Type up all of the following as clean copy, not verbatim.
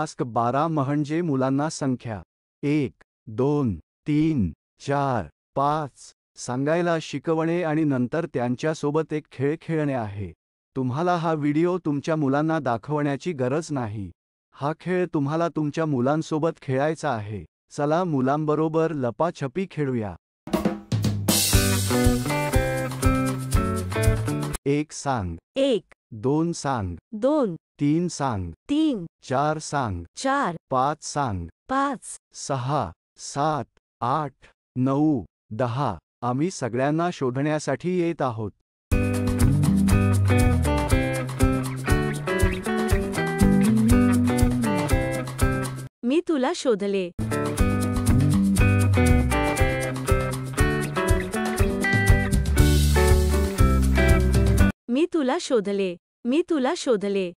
Task 12 म्हणजे मुलांना संख्या 1, 2, 3, 4, 5 सांगायला शिकवणे आणि नंतर त्यांच्यासोबत एक खेळ खेळणे आहे. तुम्हाला हा व्हिडिओ तुमच्या मुलांना दाखवण्याची गरज नाही. हा खेळ तुम्हाला तुमच्या मुलांसोबत खेळायचा आहे. चला मुलांबरोबर लपाछपी खेळूया. 1 सांग. 1, 2 सांग. 2, 3 सांग. 3, 4 सांग. 4, 5 सांग. 5, 6, 7, 8, 9, 10 आम्ही सगळ्यांना शोधण्यासाठी येत आहोत. मी तुला शोधले. मी तुला शोधले. मी तुला शोधले.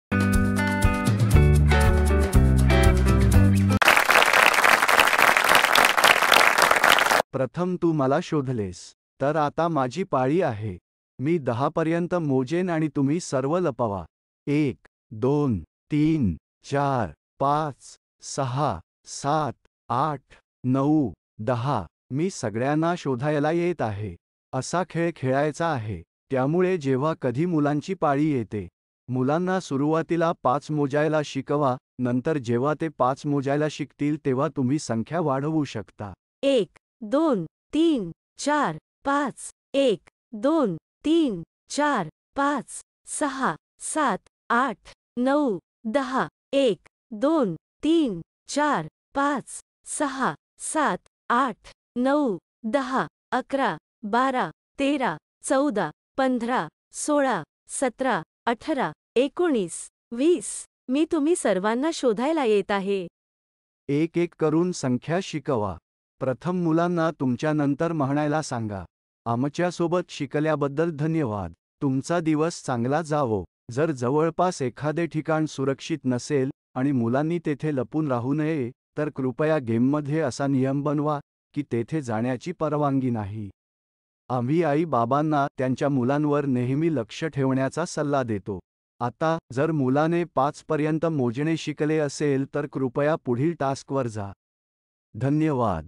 प्रथम तू मला शोधलेस, तर आता माझी पाळी आहे. मी 10 पर्यंत मोजेन आणि तुम्ही सर्व लपवा. 1, 2, 3, 4, 5, 6, 7, 8, 9, 10 मी सगळ्यांना शोधायला येत आहे. असा खेळ खेळायचा आहे. त्यामुळे जेव्हा कधी मुलांची पाळी येते, मुलांना सुरुवातीला 5 मोजायला शिकवा. नंतर जेव्हा ते 5 मोजायला शिकतील तेव्हा तुम्ही संख्या वाढवू शकता. 1, 2, 3, 4, 5, 1, 2, 3, 4, 5, 6, 7, 8, 9, 10, 1, 2, 3, 4, 5, 6, 7, 8, 9, 10, 11, 12, 13, 14, 15, 16, 17, 18, 19, 20 मी तुम्ही सर्वांना शोधायला येत आहे. एक एक करून संख्या शिकवा. प्रथम मुलांना तुमच्यानंतर म्हणायला सांगा. आमच्यासोबत शिकल्याबद्दल धन्यवाद. तुमचा दिवस चांगला जावो. जर जवळपास एखादे ठिकाण सुरक्षित नसेल आणि मुलांनी तेथे लपून राहू नये, तर कृपया गेममध्ये असा नियम बनवा की तेथे जाण्याची परवानगी नाही. आम्ही आई-बाबांना त्यांच्या मुलांवर नेहमी लक्ष ठेवण्याचा सल्ला देतो. आता जर मुलाने 5 पर्यंत मोजणे शिकले असेल तर कृपया पुढील टास्कवर जा. धन्यवाद.